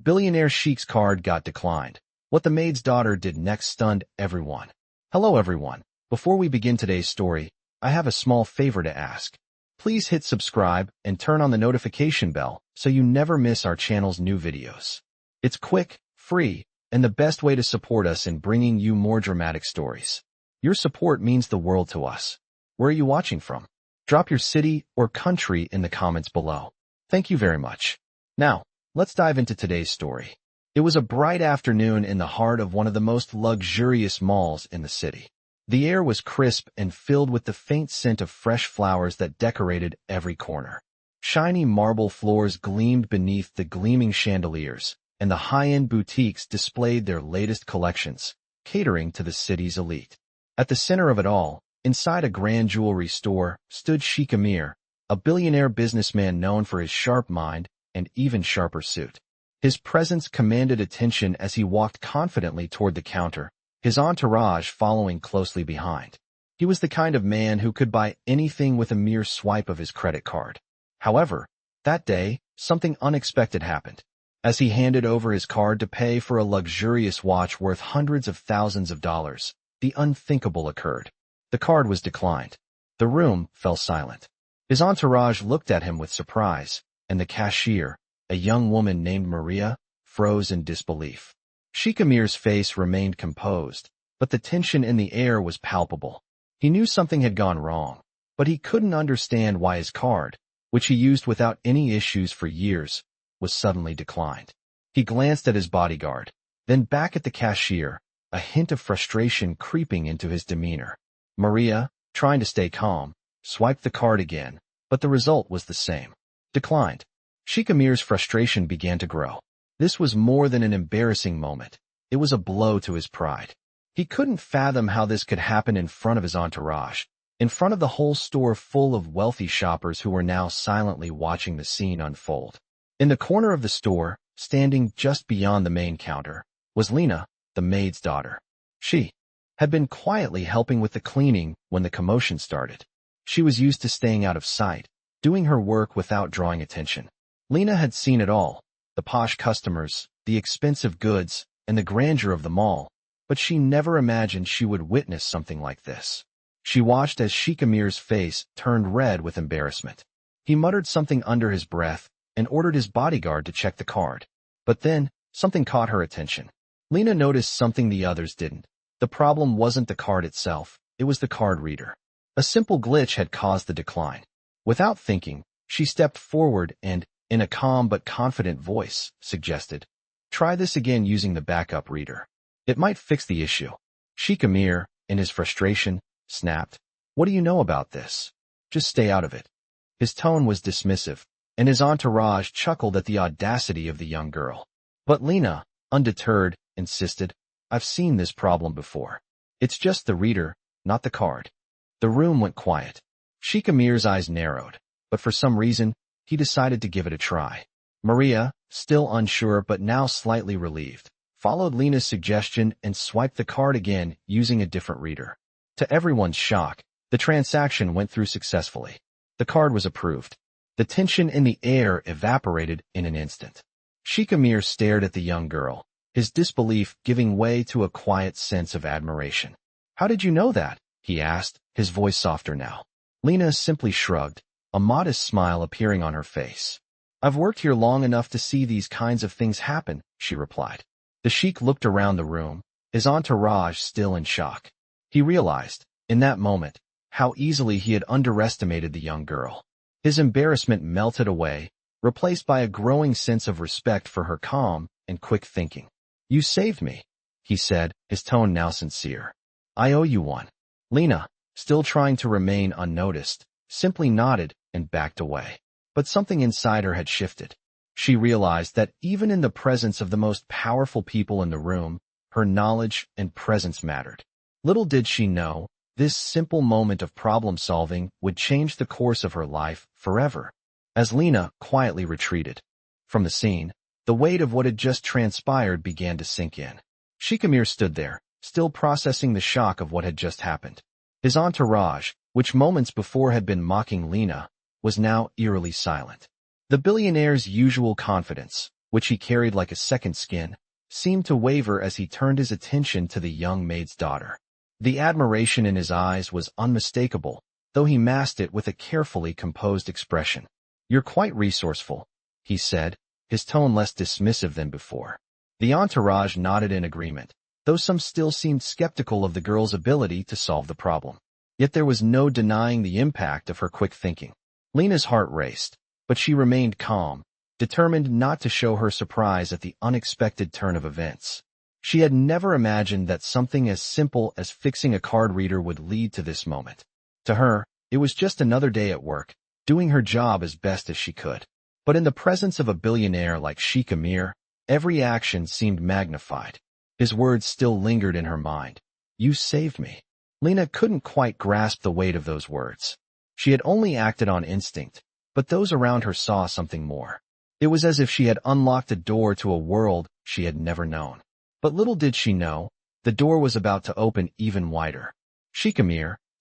Billionaire Sheikh's card got declined. What the maid's daughter did next stunned everyone. Hello everyone. Before we begin today's story, I have a small favor to ask. Please hit subscribe and turn on the notification bell so you never miss our channel's new videos. It's quick, free, and the best way to support us in bringing you more dramatic stories. Your support means the world to us. Where are you watching from? Drop your city or country in the comments below. Thank you very much. Now, let's dive into today's story. It was a bright afternoon in the heart of one of the most luxurious malls in the city. The air was crisp and filled with the faint scent of fresh flowers that decorated every corner. Shiny marble floors gleamed beneath the gleaming chandeliers, and the high-end boutiques displayed their latest collections, catering to the city's elite. At the center of it all, inside a grand jewelry store, stood Sheikh, a billionaire businessman known for his sharp mind and even sharper suit. His presence commanded attention as he walked confidently toward the counter, his entourage following closely behind. He was the kind of man who could buy anything with a mere swipe of his credit card. However, that day, something unexpected happened. As he handed over his card to pay for a luxurious watch worth hundreds of thousands of dollars, the unthinkable occurred. The card was declined. The room fell silent. His entourage looked at him with surprise, and the cashier, a young woman named Maria, froze in disbelief. Sheikh's face remained composed, but the tension in the air was palpable. He knew something had gone wrong, but he couldn't understand why his card, which he used without any issues for years, was suddenly declined. He glanced at his bodyguard, then back at the cashier, a hint of frustration creeping into his demeanor. Maria, trying to stay calm, swiped the card again, but the result was the same. Declined. Sheikh's frustration began to grow. This was more than an embarrassing moment. It was a blow to his pride. He couldn't fathom how this could happen in front of his entourage, in front of the whole store full of wealthy shoppers who were now silently watching the scene unfold. In the corner of the store, standing just beyond the main counter, was Lena, the maid's daughter. She had been quietly helping with the cleaning when the commotion started. She was used to staying out of sight, doing her work without drawing attention. Lena had seen it all, the posh customers, the expensive goods, and the grandeur of the mall, but she never imagined she would witness something like this. She watched as Sheikh's face turned red with embarrassment. He muttered something under his breath and ordered his bodyguard to check the card. But then, something caught her attention. Lena noticed something the others didn't. The problem wasn't the card itself, it was the card reader. A simple glitch had caused the decline. Without thinking, she stepped forward and, in a calm but confident voice, suggested, "Try this again using the backup reader. It might fix the issue." Sheikh, in his frustration, snapped, "What do you know about this? Just stay out of it." His tone was dismissive, and his entourage chuckled at the audacity of the young girl. But Lena, undeterred, insisted, "I've seen this problem before. It's just the reader, not the card." The room went quiet. Sheikh's eyes narrowed, but for some reason, he decided to give it a try. Maria, still unsure but now slightly relieved, followed Lena's suggestion and swiped the card again using a different reader. To everyone's shock, the transaction went through successfully. The card was approved. The tension in the air evaporated in an instant. Sheikh stared at the young girl, his disbelief giving way to a quiet sense of admiration. "How did you know that?" he asked, his voice softer now. Lena simply shrugged, a modest smile appearing on her face. "I've worked here long enough to see these kinds of things happen," she replied. The Sheikh looked around the room, his entourage still in shock. He realized, in that moment, how easily he had underestimated the young girl. His embarrassment melted away, replaced by a growing sense of respect for her calm and quick thinking. "You saved me," he said, his tone now sincere. "I owe you one." Lena, still trying to remain unnoticed, simply nodded and backed away. But something inside her had shifted. She realized that even in the presence of the most powerful people in the room, her knowledge and presence mattered. Little did she know, this simple moment of problem-solving would change the course of her life forever. As Lena quietly retreated from the scene, the weight of what had just transpired began to sink in. Sheikh stood there, still processing the shock of what had just happened. His entourage, which moments before had been mocking Lena, was now eerily silent. The billionaire's usual confidence, which he carried like a second skin, seemed to waver as he turned his attention to the young maid's daughter. The admiration in his eyes was unmistakable, though he masked it with a carefully composed expression. "You're quite resourceful," he said, his tone less dismissive than before. The entourage nodded in agreement, though some still seemed skeptical of the girl's ability to solve the problem. Yet there was no denying the impact of her quick thinking. Lena's heart raced, but she remained calm, determined not to show her surprise at the unexpected turn of events. She had never imagined that something as simple as fixing a card reader would lead to this moment. To her, it was just another day at work, doing her job as best as she could. But in the presence of a billionaire like Sheikh, every action seemed magnified. His words still lingered in her mind. "You saved me." Lena couldn't quite grasp the weight of those words. She had only acted on instinct, but those around her saw something more. It was as if she had unlocked a door to a world she had never known. But little did she know, the door was about to open even wider. Sheikh,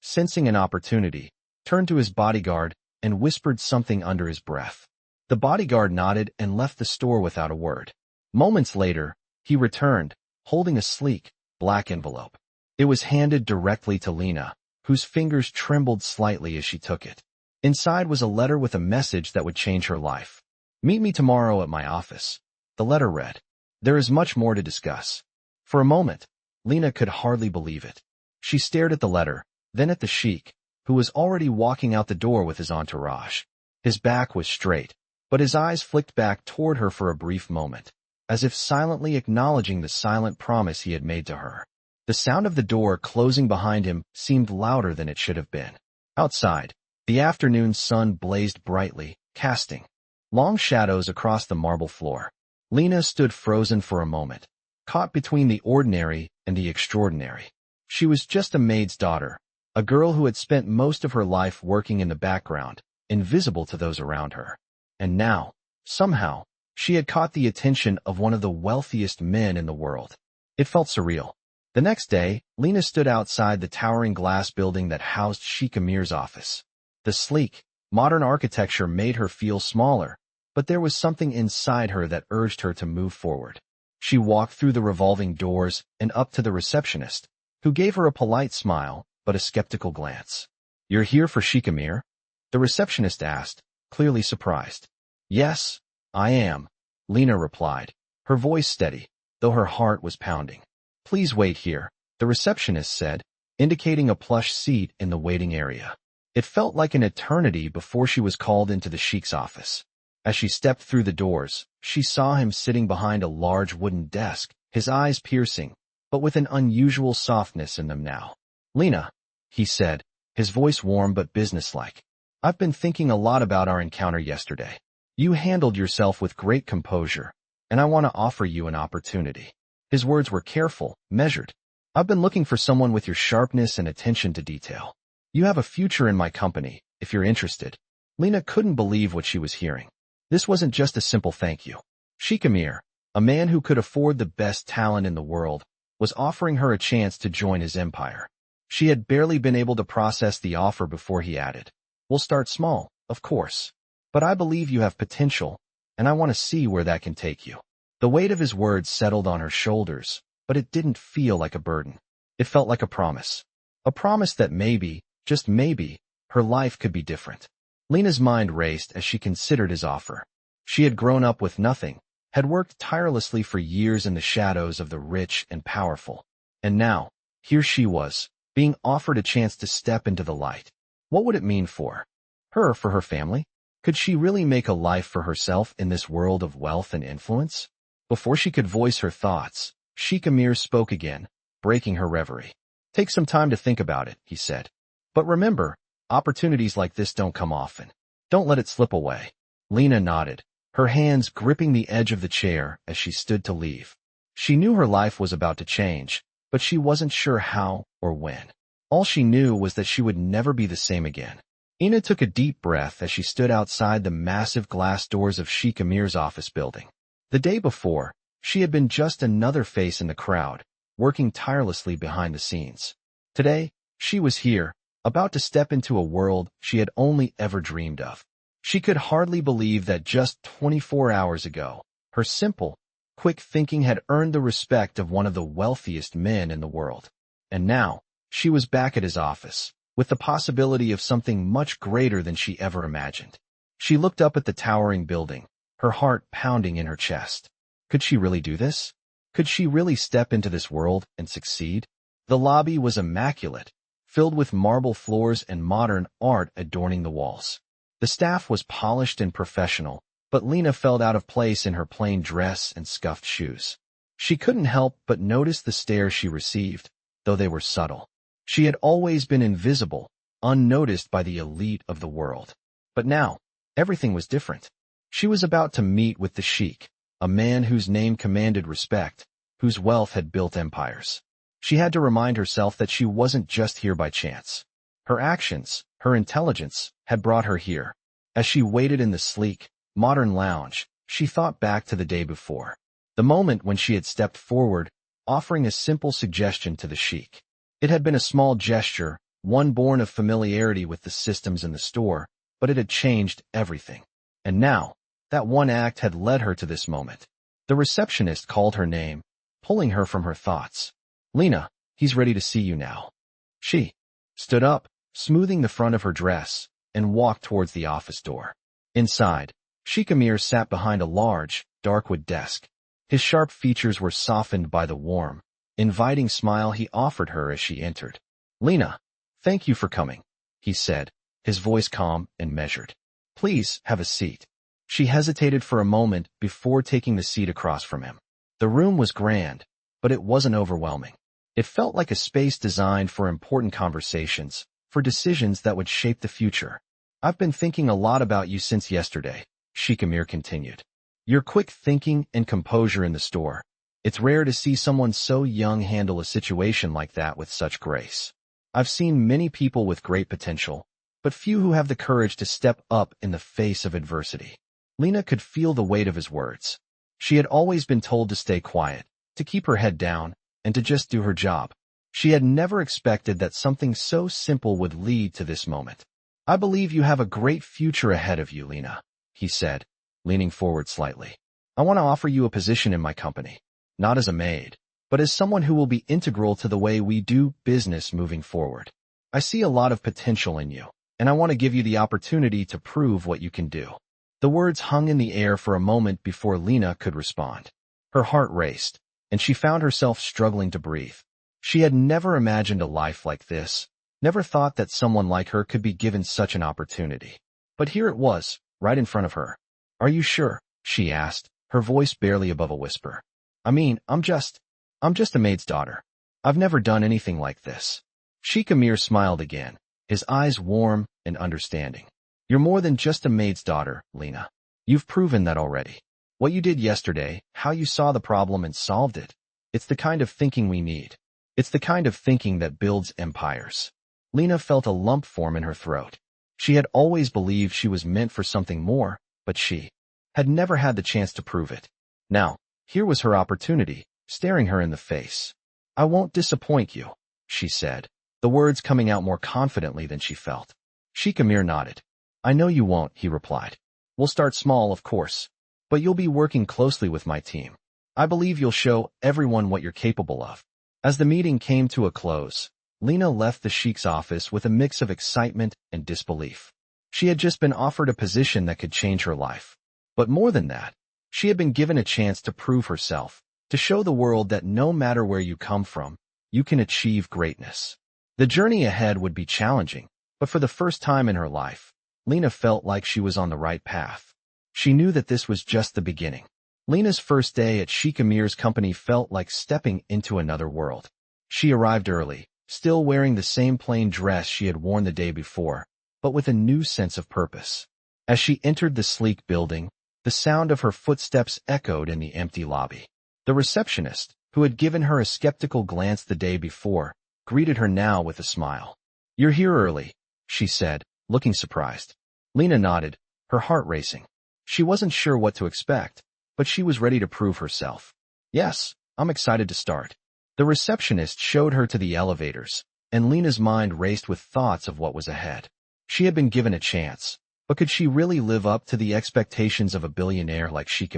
sensing an opportunity, turned to his bodyguard and whispered something under his breath. The bodyguard nodded and left the store without a word. Moments later, he returned, holding a sleek, black envelope. It was handed directly to Lena, whose fingers trembled slightly as she took it. Inside was a letter with a message that would change her life. "Meet me tomorrow at my office," the letter read. "There is much more to discuss." For a moment, Lena could hardly believe it. She stared at the letter, then at the Sheikh, who was already walking out the door with his entourage. His back was straight, but his eyes flicked back toward her for a brief moment, as if silently acknowledging the silent promise he had made to her. The sound of the door closing behind him seemed louder than it should have been. Outside, the afternoon sun blazed brightly, casting long shadows across the marble floor. Lena stood frozen for a moment, caught between the ordinary and the extraordinary. She was just a maid's daughter, a girl who had spent most of her life working in the background, invisible to those around her. And now, somehow, she had caught the attention of one of the wealthiest men in the world. It felt surreal. The next day, Lena stood outside the towering glass building that housed Sheikh office. The sleek, modern architecture made her feel smaller, but there was something inside her that urged her to move forward. She walked through the revolving doors and up to the receptionist, who gave her a polite smile but a skeptical glance. "You're here for Sheikh?" the receptionist asked, clearly surprised. "Yes, I am," Lena replied, her voice steady, though her heart was pounding. "Please wait here," the receptionist said, indicating a plush seat in the waiting area. It felt like an eternity before she was called into the Sheikh's office. As she stepped through the doors, she saw him sitting behind a large wooden desk, his eyes piercing, but with an unusual softness in them now. "Lena," he said, his voice warm but businesslike. "I've been thinking a lot about our encounter yesterday. You handled yourself with great composure, and I want to offer you an opportunity." His words were careful, measured. "I've been looking for someone with your sharpness and attention to detail. You have a future in my company, if you're interested." Lena couldn't believe what she was hearing. This wasn't just a simple thank you. Sheikh, a man who could afford the best talent in the world, was offering her a chance to join his empire. She had barely been able to process the offer before he added, "We'll start small, of course. But I believe you have potential, and I want to see where that can take you." The weight of his words settled on her shoulders, but it didn't feel like a burden. It felt like a promise. A promise that maybe, just maybe, her life could be different. Lena's mind raced as she considered his offer. She had grown up with nothing, had worked tirelessly for years in the shadows of the rich and powerful. And now, here she was, being offered a chance to step into the light. What would it mean for her, for her family? Could she really make a life for herself in this world of wealth and influence? Before she could voice her thoughts, Sheikh spoke again, breaking her reverie. "Take some time to think about it," he said. "But remember, opportunities like this don't come often. Don't let it slip away." Lena nodded, her hands gripping the edge of the chair as she stood to leave. She knew her life was about to change, but she wasn't sure how or when. All she knew was that she would never be the same again. Ina took a deep breath as she stood outside the massive glass doors of Sheikh office building. The day before, she had been just another face in the crowd, working tirelessly behind the scenes. Today, she was here, about to step into a world she had only ever dreamed of. She could hardly believe that just 24 hours ago, Her simple, quick thinking had earned the respect of one of the wealthiest men in the world. And now, she was back at his office, with the possibility of something much greater than she ever imagined. She looked up at the towering building, her heart pounding in her chest. Could she really do this? Could she really step into this world and succeed? The lobby was immaculate, filled with marble floors and modern art adorning the walls. The staff was polished and professional, but Lena felt out of place in her plain dress and scuffed shoes. She couldn't help but notice the stares she received, though they were subtle. She had always been invisible, unnoticed by the elite of the world. But now, everything was different. She was about to meet with the Sheikh, a man whose name commanded respect, whose wealth had built empires. She had to remind herself that she wasn't just here by chance. Her actions, her intelligence, had brought her here. As she waited in the sleek, modern lounge, she thought back to the day before. The moment when she had stepped forward, offering a simple suggestion to the Sheikh. It had been a small gesture, one born of familiarity with the systems in the store, but it had changed everything. And now, that one act had led her to this moment. The receptionist called her name, pulling her from her thoughts. "Lena, he's ready to see you now." She stood up, smoothing the front of her dress, and walked towards the office door. Inside, Sheikh sat behind a large, dark wood desk. His sharp features were softened by the warm, inviting smile he offered her as she entered. "Lena, thank you for coming," he said, his voice calm and measured. "Please have a seat." She hesitated for a moment before taking the seat across from him. The room was grand, but it wasn't overwhelming. It felt like a space designed for important conversations, for decisions that would shape the future. "I've been thinking a lot about you since yesterday," Sheikh continued. "Your quick thinking and composure in the store. It's rare to see someone so young handle a situation like that with such grace. I've seen many people with great potential, but few who have the courage to step up in the face of adversity." Lena could feel the weight of his words. She had always been told to stay quiet, to keep her head down, and to just do her job. She had never expected that something so simple would lead to this moment. "I believe you have a great future ahead of you, Lena," he said, leaning forward slightly. "I want to offer you a position in my company, not as a maid, but as someone who will be integral to the way we do business moving forward. I see a lot of potential in you, and I want to give you the opportunity to prove what you can do." The words hung in the air for a moment before Lena could respond. Her heart raced, and she found herself struggling to breathe. She had never imagined a life like this, never thought that someone like her could be given such an opportunity. But here it was, right in front of her. "Are you sure?" she asked, her voice barely above a whisper. "I mean, I'm just a maid's daughter. I've never done anything like this." Sheikh smiled again, his eyes warm and understanding. "You're more than just a maid's daughter, Lena. You've proven that already. What you did yesterday, how you saw the problem and solved it. It's the kind of thinking we need. It's the kind of thinking that builds empires." Lena felt a lump form in her throat. She had always believed she was meant for something more, but she had never had the chance to prove it. Now, here was her opportunity, staring her in the face. "I won't disappoint you," she said, the words coming out more confidently than she felt. Sheikh nodded. "I know you won't," he replied. "We'll start small, of course, but you'll be working closely with my team. I believe you'll show everyone what you're capable of." As the meeting came to a close, Lena left the Sheikh's office with a mix of excitement and disbelief. She had just been offered a position that could change her life. But more than that, she had been given a chance to prove herself, to show the world that no matter where you come from, you can achieve greatness. The journey ahead would be challenging, but for the first time in her life, Lena felt like she was on the right path. She knew that this was just the beginning. Lena's first day at Sheikh company felt like stepping into another world. She arrived early, still wearing the same plain dress she had worn the day before, but with a new sense of purpose. As she entered the sleek building, the sound of her footsteps echoed in the empty lobby. The receptionist, who had given her a skeptical glance the day before, greeted her now with a smile. "You're here early," she said, looking surprised. Lena nodded, her heart racing. She wasn't sure what to expect, but she was ready to prove herself. "Yes, I'm excited to start." The receptionist showed her to the elevators, and Lena's mind raced with thoughts of what was ahead. She had been given a chance, but could she really live up to the expectations of a billionaire like Sheikh?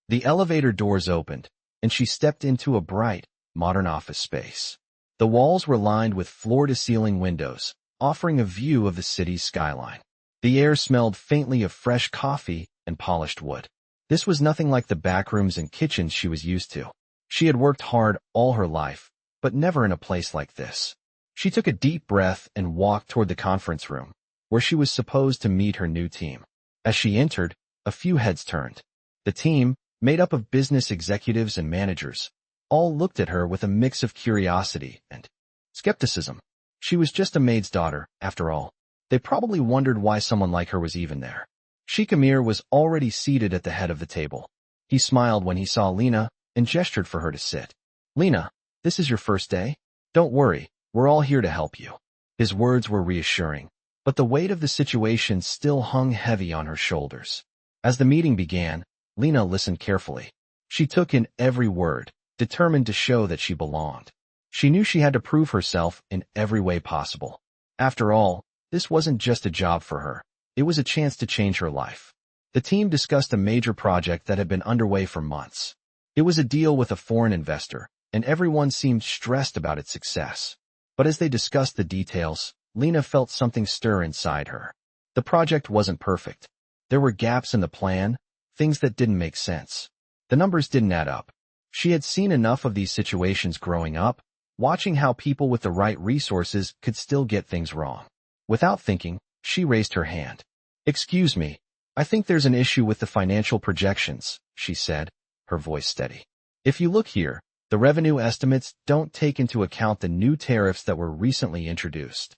The elevator doors opened, and she stepped into a bright, modern office space. The walls were lined with floor-to-ceiling windows, offering a view of the city's skyline. The air smelled faintly of fresh coffee and polished wood. This was nothing like the backrooms and kitchens she was used to. She had worked hard all her life, but never in a place like this. She took a deep breath and walked toward the conference room, where she was supposed to meet her new team. As she entered, a few heads turned. The team, made up of business executives and managers, all looked at her with a mix of curiosity and skepticism. She was just a maid's daughter, after all. They probably wondered why someone like her was even there. Sheikh was already seated at the head of the table. He smiled when he saw Lena and gestured for her to sit. "Lena, this is your first day? Don't worry, we're all here to help you." His words were reassuring, but the weight of the situation still hung heavy on her shoulders. As the meeting began, Lena listened carefully. She took in every word, determined to show that she belonged. She knew she had to prove herself in every way possible. After all, this wasn't just a job for her. It was a chance to change her life. The team discussed a major project that had been underway for months. It was a deal with a foreign investor, and everyone seemed stressed about its success. But as they discussed the details, Lena felt something stir inside her. The project wasn't perfect. There were gaps in the plan, things that didn't make sense. The numbers didn't add up. She had seen enough of these situations growing up, watching how people with the right resources could still get things wrong. Without thinking, she raised her hand. "Excuse me, I think there's an issue with the financial projections," she said, her voice steady. "If you look here, the revenue estimates don't take into account the new tariffs that were recently introduced."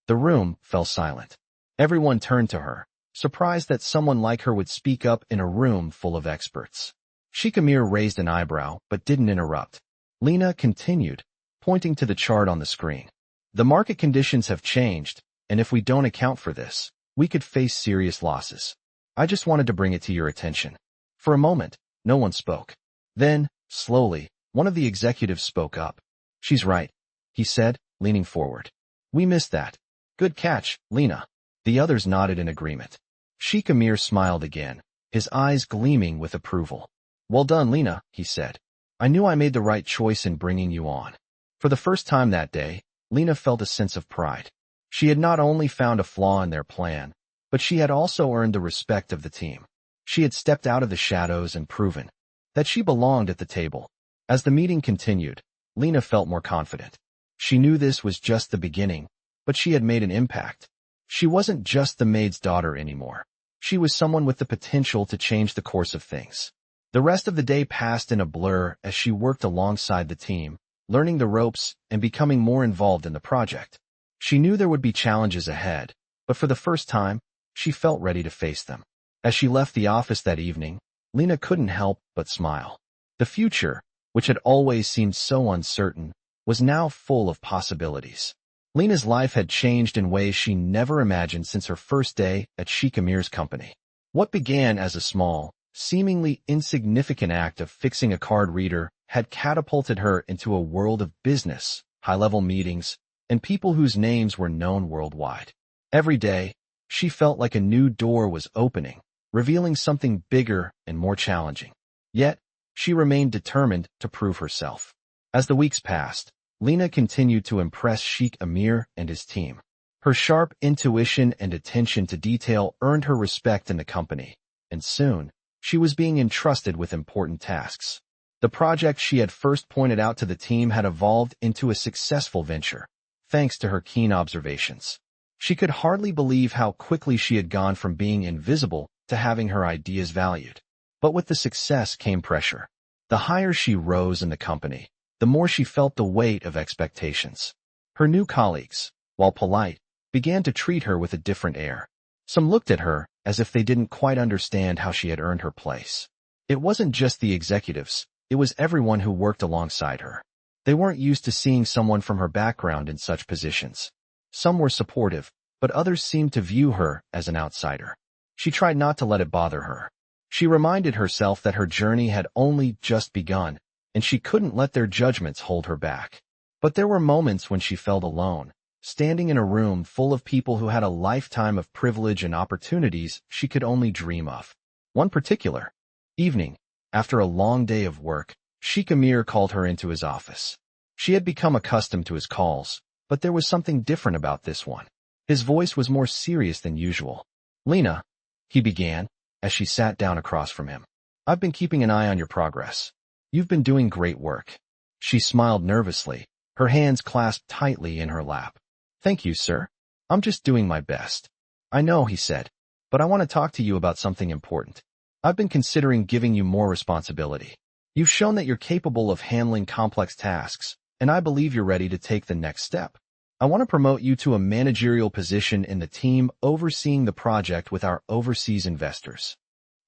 The room fell silent. Everyone turned to her, surprised that someone like her would speak up in a room full of experts. Sheikh raised an eyebrow but didn't interrupt. Lena continued, pointing to the chart on the screen. "The market conditions have changed, and if we don't account for this, we could face serious losses. I just wanted to bring it to your attention." For a moment, no one spoke. Then, slowly, one of the executives spoke up. "She's right," he said, leaning forward. "We missed that. Good catch, Lena." The others nodded in agreement. Sheikh smiled again, his eyes gleaming with approval. "Well done, Lena," he said. "I knew I made the right choice in bringing you on." For the first time that day, Lena felt a sense of pride. She had not only found a flaw in their plan, but she had also earned the respect of the team. She had stepped out of the shadows and proven that she belonged at the table. As the meeting continued, Lena felt more confident. She knew this was just the beginning, but she had made an impact. She wasn't just the maid's daughter anymore. She was someone with the potential to change the course of things. The rest of the day passed in a blur as she worked alongside the team, learning the ropes and becoming more involved in the project. She knew there would be challenges ahead, but for the first time, she felt ready to face them. As she left the office that evening, Lena couldn't help but smile. The future, which had always seemed so uncertain, was now full of possibilities. Lena's life had changed in ways she never imagined since her first day at Sheikh company. What began as a small, seemingly insignificant act of fixing a card reader had catapulted her into a world of business, high-level meetings, and people whose names were known worldwide. Every day, she felt like a new door was opening, revealing something bigger and more challenging. Yet, she remained determined to prove herself. As the weeks passed, Lena continued to impress Sheikh and his team. Her sharp intuition and attention to detail earned her respect in the company, and soon, she was being entrusted with important tasks. The project she had first pointed out to the team had evolved into a successful venture, thanks to her keen observations. She could hardly believe how quickly she had gone from being invisible to having her ideas valued. But with the success came pressure. The higher she rose in the company, the more she felt the weight of expectations. Her new colleagues, while polite, began to treat her with a different air. Some looked at her as if they didn't quite understand how she had earned her place. It wasn't just the executives, it was everyone who worked alongside her. They weren't used to seeing someone from her background in such positions. Some were supportive, but others seemed to view her as an outsider. She tried not to let it bother her. She reminded herself that her journey had only just begun, and she couldn't let their judgments hold her back. But there were moments when she felt alone, standing in a room full of people who had a lifetime of privilege and opportunities she could only dream of. One particular evening, After a long day of work, Sheikh called her into his office. She had become accustomed to his calls, but there was something different about this one. His voice was more serious than usual. Lena, he began, as she sat down across from him. I've been keeping an eye on your progress. You've been doing great work. She smiled nervously, her hands clasped tightly in her lap. Thank you, sir. I'm just doing my best. I know, he said, but I want to talk to you about something important. I've been considering giving you more responsibility. You've shown that you're capable of handling complex tasks, and I believe you're ready to take the next step. I want to promote you to a managerial position in the team overseeing the project with our overseas investors.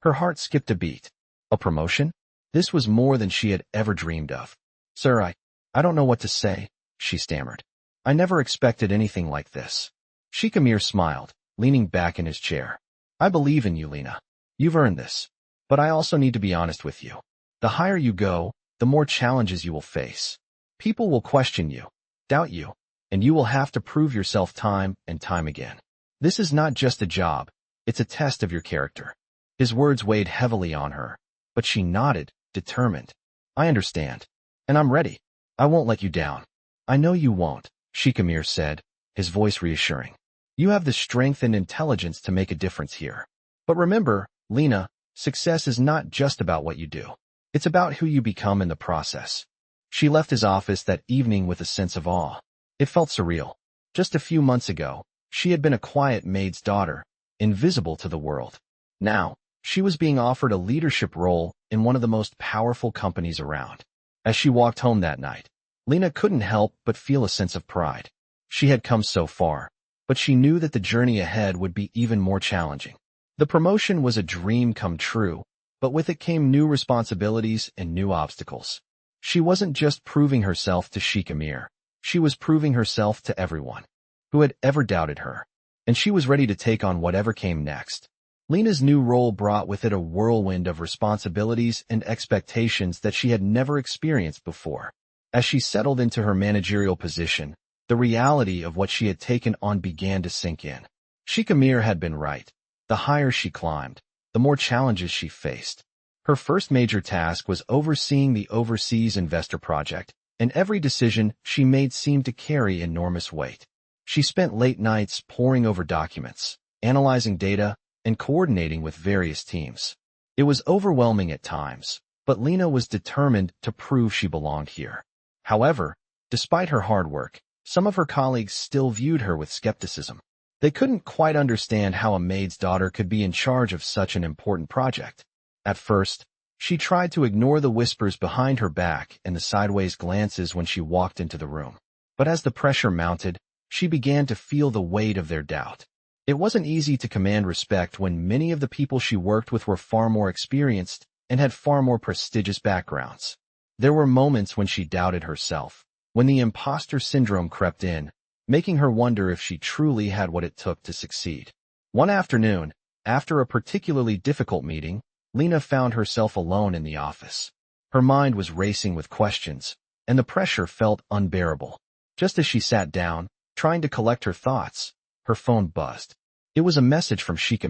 Her heart skipped a beat. A promotion? This was more than she had ever dreamed of. Sir, I don't know what to say, she stammered. I never expected anything like this. Sheikh smiled, leaning back in his chair. I believe in you, Lena. You've earned this. But I also need to be honest with you. The higher you go, the more challenges you will face. People will question you, doubt you, and you will have to prove yourself time and time again. This is not just a job, it's a test of your character. His words weighed heavily on her, but she nodded, determined. I understand. And I'm ready. I won't let you down. I know you won't, Sheikh said, his voice reassuring. You have the strength and intelligence to make a difference here. But remember, Lena, success is not just about what you do. It's about who you become in the process. She left his office that evening with a sense of awe. It felt surreal. Just a few months ago, she had been a quiet maid's daughter, invisible to the world. Now, she was being offered a leadership role in one of the most powerful companies around. As she walked home that night, Lena couldn't help but feel a sense of pride. She had come so far, but she knew that the journey ahead would be even more challenging. The promotion was a dream come true, but with it came new responsibilities and new obstacles. She wasn't just proving herself to Sheikh, she was proving herself to everyone who had ever doubted her, and she was ready to take on whatever came next. Lena's new role brought with it a whirlwind of responsibilities and expectations that she had never experienced before. As she settled into her managerial position, the reality of what she had taken on began to sink in. Sheikh had been right. The higher she climbed, the more challenges she faced. Her first major task was overseeing the overseas investor project, and every decision she made seemed to carry enormous weight. She spent late nights poring over documents, analyzing data, and coordinating with various teams. It was overwhelming at times, but Lena was determined to prove she belonged here. However, despite her hard work, some of her colleagues still viewed her with skepticism. They couldn't quite understand how a maid's daughter could be in charge of such an important project. At first, she tried to ignore the whispers behind her back and the sideways glances when she walked into the room. But as the pressure mounted, she began to feel the weight of their doubt. It wasn't easy to command respect when many of the people she worked with were far more experienced and had far more prestigious backgrounds. There were moments when she doubted herself, when the imposter syndrome crept in, making her wonder if she truly had what it took to succeed. One afternoon, after a particularly difficult meeting, Lena found herself alone in the office. Her mind was racing with questions, and the pressure felt unbearable. Just as she sat down, trying to collect her thoughts, her phone buzzed. It was a message from Sheikh.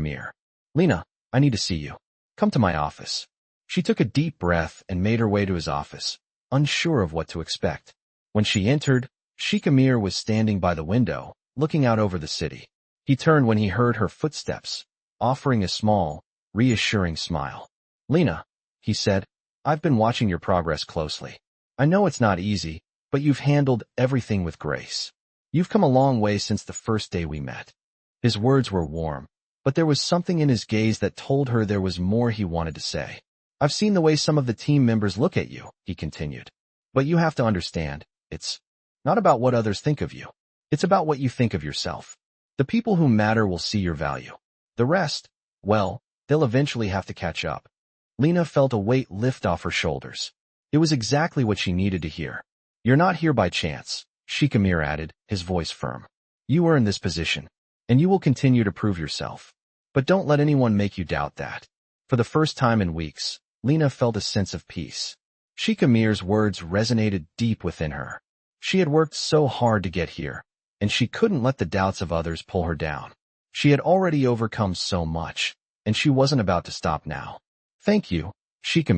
Lena, I need to see you. Come to my office. She took a deep breath and made her way to his office, unsure of what to expect. When she entered, Sheikh was standing by the window, looking out over the city. He turned when he heard her footsteps, offering a small, reassuring smile. Lena, he said, I've been watching your progress closely. I know it's not easy, but you've handled everything with grace. You've come a long way since the first day we met. His words were warm, but there was something in his gaze that told her there was more he wanted to say. I've seen the way some of the team members look at you, he continued. But you have to understand, it's not about what others think of you. It's about what you think of yourself. The people who matter will see your value. The rest, well, they'll eventually have to catch up. Lena felt a weight lift off her shoulders. It was exactly what she needed to hear. You're not here by chance, Sheikh added, his voice firm. You earned this position, and you will continue to prove yourself. But don't let anyone make you doubt that. For the first time in weeks, Lena felt a sense of peace. Sheikh words resonated deep within her. She had worked so hard to get here, and she couldn't let the doubts of others pull her down. She had already overcome so much, and she wasn't about to stop now. Thank you, Sheikh,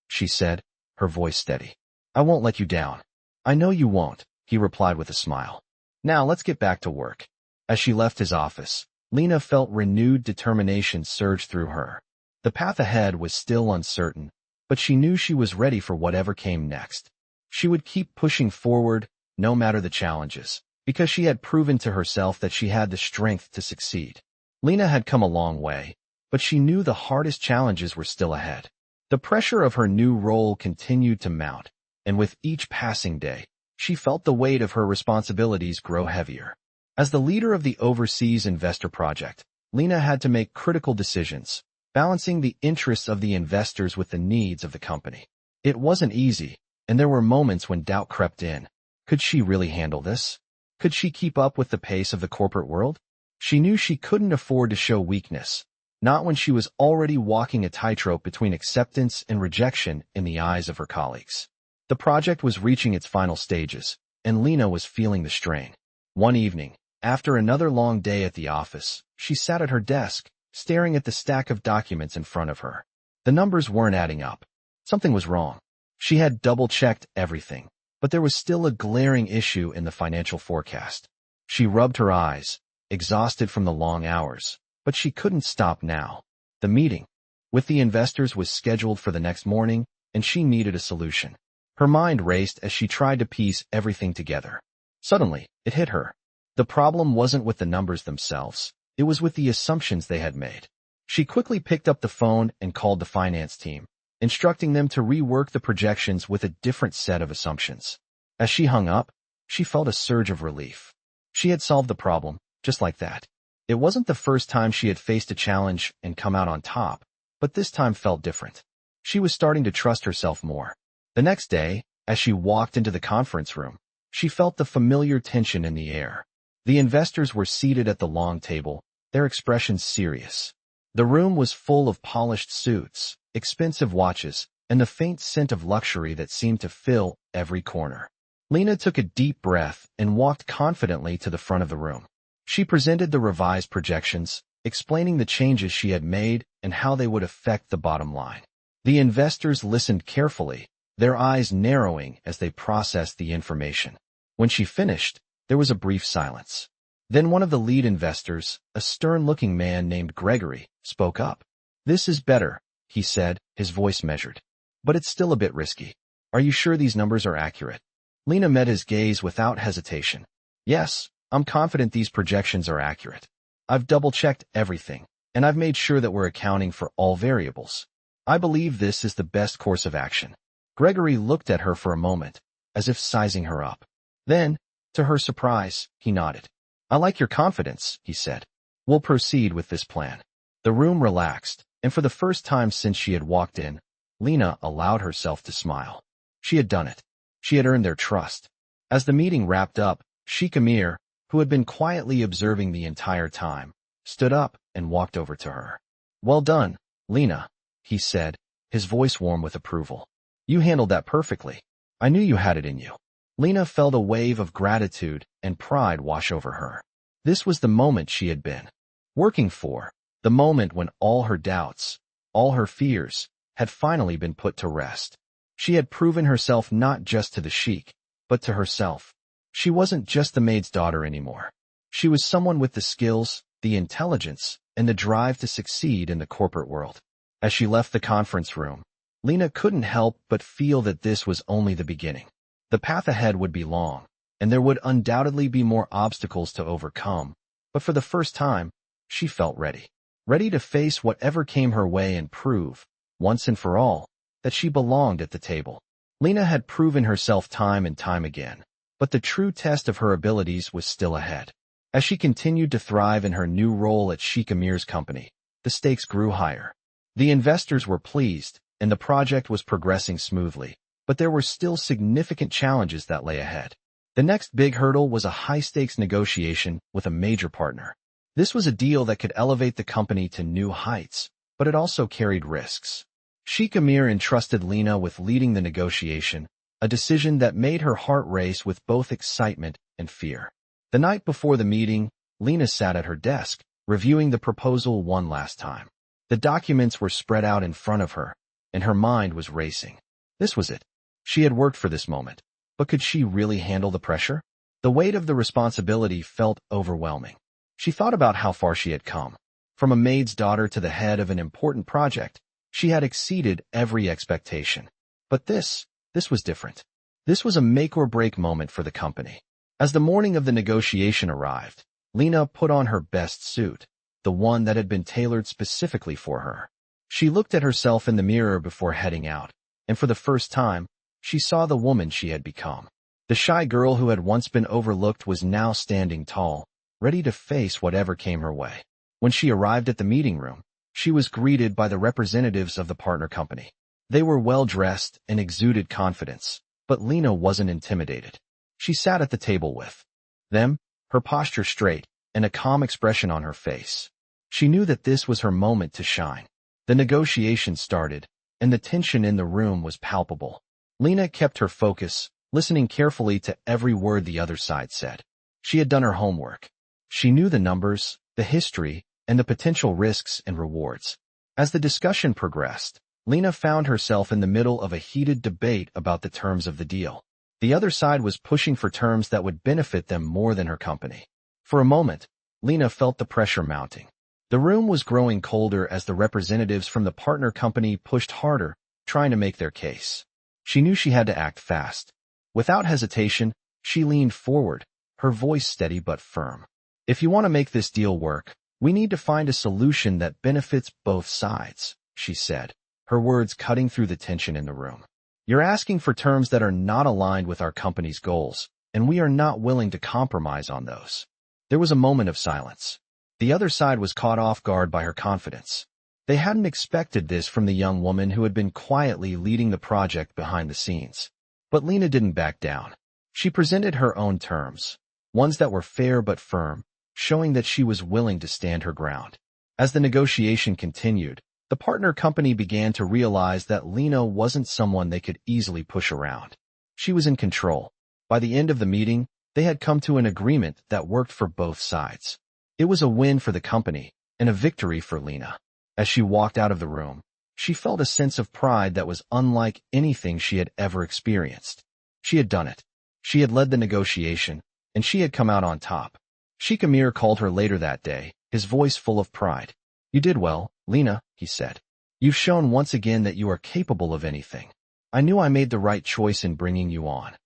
she said, her voice steady. I won't let you down. I know you won't, he replied with a smile. Now let's get back to work. As she left his office, Lena felt renewed determination surge through her. The path ahead was still uncertain, but she knew she was ready for whatever came next. She would keep pushing forward, no matter the challenges, because she had proven to herself that she had the strength to succeed. Lena had come a long way, but she knew the hardest challenges were still ahead. The pressure of her new role continued to mount, and with each passing day, she felt the weight of her responsibilities grow heavier. As the leader of the overseas investor project, Lena had to make critical decisions, balancing the interests of the investors with the needs of the company. It wasn't easy, and there were moments when doubt crept in. Could she really handle this? Could she keep up with the pace of the corporate world? She knew she couldn't afford to show weakness, not when she was already walking a tightrope between acceptance and rejection in the eyes of her colleagues. The project was reaching its final stages, and Lena was feeling the strain. One evening, after another long day at the office, she sat at her desk, staring at the stack of documents in front of her. The numbers weren't adding up. Something was wrong. She had double-checked everything, but there was still a glaring issue in the financial forecast. She rubbed her eyes, exhausted from the long hours, but she couldn't stop now. The meeting with the investors was scheduled for the next morning, and she needed a solution. Her mind raced as she tried to piece everything together. Suddenly, it hit her. The problem wasn't with the numbers themselves. It was with the assumptions they had made. She quickly picked up the phone and called the finance team, instructing them to rework the projections with a different set of assumptions. As she hung up, she felt a surge of relief. She had solved the problem, just like that. It wasn't the first time she had faced a challenge and come out on top, but this time felt different. She was starting to trust herself more. The next day, as she walked into the conference room, she felt the familiar tension in the air. The investors were seated at the long table, their expressions serious. The room was full of polished suits, expensive watches, and the faint scent of luxury that seemed to fill every corner. Lena took a deep breath and walked confidently to the front of the room. She presented the revised projections, explaining the changes she had made and how they would affect the bottom line. The investors listened carefully, their eyes narrowing as they processed the information. When she finished, there was a brief silence. Then one of the lead investors, a stern-looking man named Gregory, spoke up. "This is better," he said, his voice measured. "But it's still a bit risky. Are you sure these numbers are accurate?" Lena met his gaze without hesitation. "Yes, I'm confident these projections are accurate. I've double-checked everything, and I've made sure that we're accounting for all variables. I believe this is the best course of action." Gregory looked at her for a moment, as if sizing her up. Then, to her surprise, he nodded. "I like your confidence," he said. "We'll proceed with this plan." The room relaxed, and for the first time since she had walked in, Lena allowed herself to smile. She had done it. She had earned their trust. As the meeting wrapped up, Sheikh, who had been quietly observing the entire time, stood up and walked over to her. "Well done, Lena," he said, his voice warm with approval. "You handled that perfectly. I knew you had it in you." Lena felt a wave of gratitude and pride wash over her. This was the moment she had been working for, the moment when all her doubts, all her fears, had finally been put to rest. She had proven herself not just to the Sheikh, but to herself. She wasn't just the maid's daughter anymore. She was someone with the skills, the intelligence, and the drive to succeed in the corporate world. As she left the conference room, Lena couldn't help but feel that this was only the beginning. The path ahead would be long, and there would undoubtedly be more obstacles to overcome, but for the first time, she felt ready. Ready to face whatever came her way and prove, once and for all, that she belonged at the table. Lena had proven herself time and time again, but the true test of her abilities was still ahead. As she continued to thrive in her new role at Sheikh's company, the stakes grew higher. The investors were pleased, and the project was progressing smoothly, but there were still significant challenges that lay ahead. The next big hurdle was a high-stakes negotiation with a major partner. This was a deal that could elevate the company to new heights, but it also carried risks. Sheikh entrusted Lena with leading the negotiation, a decision that made her heart race with both excitement and fear. The night before the meeting, Lena sat at her desk, reviewing the proposal one last time. The documents were spread out in front of her, and her mind was racing. This was it. She had worked for this moment. But could she really handle the pressure? The weight of the responsibility felt overwhelming. She thought about how far she had come. From a maid's daughter to the head of an important project, she had exceeded every expectation. But this was different. This was a make-or-break moment for the company. As the morning of the negotiation arrived, Lena put on her best suit, the one that had been tailored specifically for her. She looked at herself in the mirror before heading out, and for the first time, she saw the woman she had become. The shy girl who had once been overlooked was now standing tall, ready to face whatever came her way. When she arrived at the meeting room, she was greeted by the representatives of the partner company. They were well-dressed and exuded confidence, but Lena wasn't intimidated. She sat at the table with them, her posture straight, and a calm expression on her face. She knew that this was her moment to shine. The negotiation started, and the tension in the room was palpable. Lena kept her focus, listening carefully to every word the other side said. She had done her homework. She knew the numbers, the history, and the potential risks and rewards. As the discussion progressed, Lena found herself in the middle of a heated debate about the terms of the deal. The other side was pushing for terms that would benefit them more than her company. For a moment, Lena felt the pressure mounting. The room was growing colder as the representatives from the partner company pushed harder, trying to make their case. She knew she had to act fast. Without hesitation, she leaned forward, her voice steady but firm. If you want to make this deal work, we need to find a solution that benefits both sides, she said, her words cutting through the tension in the room. You're asking for terms that are not aligned with our company's goals, and we are not willing to compromise on those. There was a moment of silence. The other side was caught off guard by her confidence. They hadn't expected this from the young woman who had been quietly leading the project behind the scenes. But Lena didn't back down. She presented her own terms, ones that were fair but firm, showing that she was willing to stand her ground. As the negotiation continued, the partner company began to realize that Lena wasn't someone they could easily push around. She was in control. By the end of the meeting, they had come to an agreement that worked for both sides. It was a win for the company and a victory for Lena. As she walked out of the room, she felt a sense of pride that was unlike anything she had ever experienced. She had done it. She had led the negotiation, and she had come out on top. Sheikh called her later that day, his voice full of pride. You did well, Lena, he said. You've shown once again that you are capable of anything. I knew I made the right choice in bringing you on.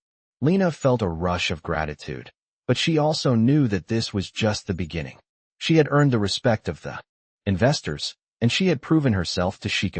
Lena felt a rush of gratitude, but she also knew that this was just the beginning. She had earned the respect of the investors, and she had proven herself to Sheikh.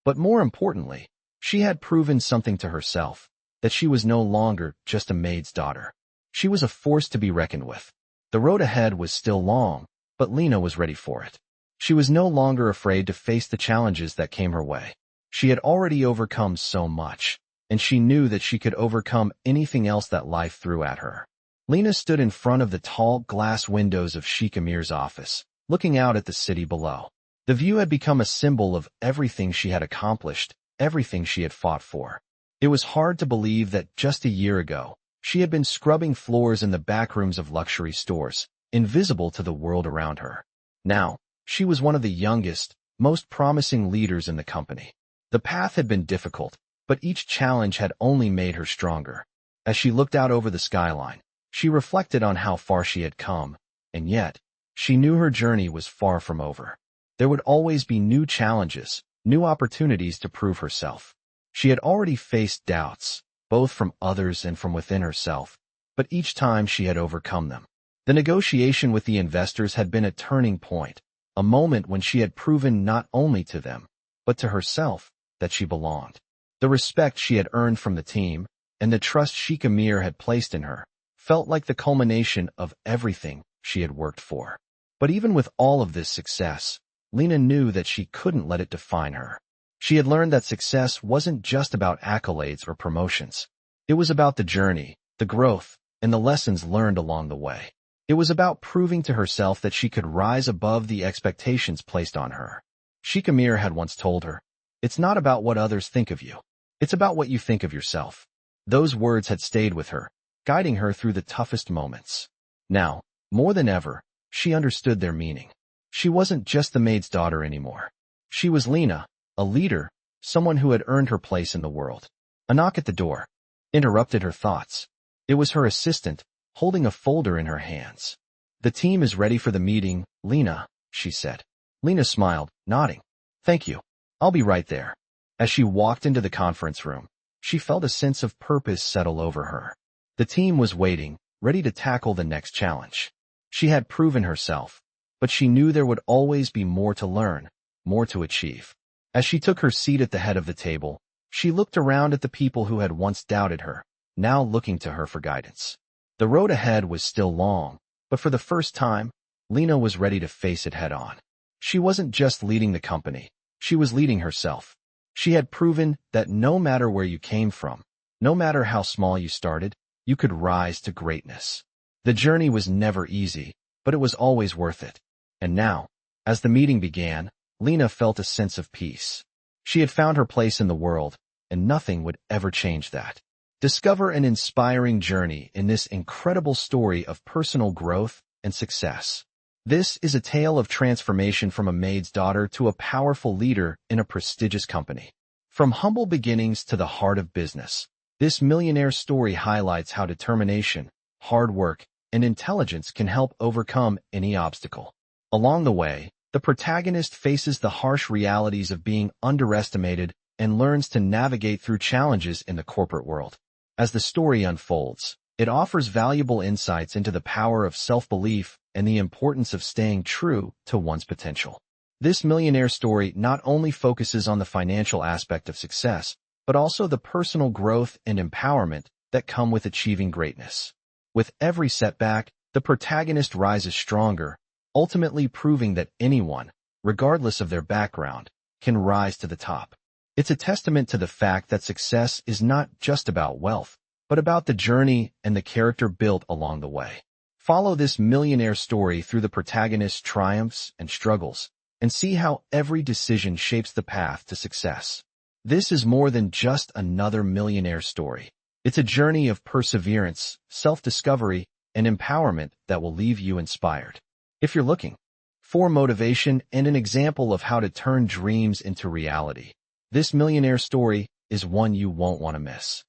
But more importantly, she had proven something to herself, that she was no longer just a maid's daughter. She was a force to be reckoned with. The road ahead was still long, but Lena was ready for it. She was no longer afraid to face the challenges that came her way. She had already overcome so much, and she knew that she could overcome anything else that life threw at her. Lena stood in front of the tall glass windows of Sheikh office, looking out at the city below. The view had become a symbol of everything she had accomplished, everything she had fought for. It was hard to believe that just a year ago, she had been scrubbing floors in the back rooms of luxury stores, invisible to the world around her. Now, she was one of the youngest, most promising leaders in the company. The path had been difficult, but each challenge had only made her stronger. As she looked out over the skyline, she reflected on how far she had come, and yet, she knew her journey was far from over. There would always be new challenges, new opportunities to prove herself. She had already faced doubts, both from others and from within herself, but each time she had overcome them. The negotiation with the investors had been a turning point, a moment when she had proven not only to them, but to herself, that she belonged. The respect she had earned from the team, and the trust Sheikh had placed in her, felt like the culmination of everything she had worked for. But even with all of this success, Lena knew that she couldn't let it define her. She had learned that success wasn't just about accolades or promotions. It was about the journey, the growth, and the lessons learned along the way. It was about proving to herself that she could rise above the expectations placed on her. Sheikh had once told her, "It's not about what others think of you. It's about what you think of yourself." Those words had stayed with her, guiding her through the toughest moments. Now, more than ever, she understood their meaning. She wasn't just the maid's daughter anymore. She was Lena, a leader, someone who had earned her place in the world. A knock at the door interrupted her thoughts. It was her assistant, holding a folder in her hands. "The team is ready for the meeting, Lena," she said. Lena smiled, nodding. "Thank you. I'll be right there." As she walked into the conference room, she felt a sense of purpose settle over her. The team was waiting, ready to tackle the next challenge. She had proven herself, but she knew there would always be more to learn, more to achieve. As she took her seat at the head of the table, she looked around at the people who had once doubted her, now looking to her for guidance. The road ahead was still long, but for the first time, Lena was ready to face it head on. She wasn't just leading the company, she was leading herself. She had proven that no matter where you came from, no matter how small you started, you could rise to greatness. The journey was never easy, but it was always worth it. And now, as the meeting began, Lena felt a sense of peace. She had found her place in the world, and nothing would ever change that. Discover an inspiring journey in this incredible story of personal growth and success. This is a tale of transformation from a maid's daughter to a powerful leader in a prestigious company. From humble beginnings to the heart of business, this millionaire story highlights how determination, hard work, and intelligence can help overcome any obstacle. Along the way, the protagonist faces the harsh realities of being underestimated and learns to navigate through challenges in the corporate world. As the story unfolds, it offers valuable insights into the power of self-belief and the importance of staying true to one's potential. This millionaire story not only focuses on the financial aspect of success, but also the personal growth and empowerment that come with achieving greatness. With every setback, the protagonist rises stronger, ultimately proving that anyone, regardless of their background, can rise to the top. It's a testament to the fact that success is not just about wealth, but about the journey and the character built along the way. Follow this millionaire story through the protagonist's triumphs and struggles, and see how every decision shapes the path to success. This is more than just another millionaire story. It's a journey of perseverance, self-discovery, and empowerment that will leave you inspired. If you're looking for motivation and an example of how to turn dreams into reality, this millionaire story is one you won't want to miss.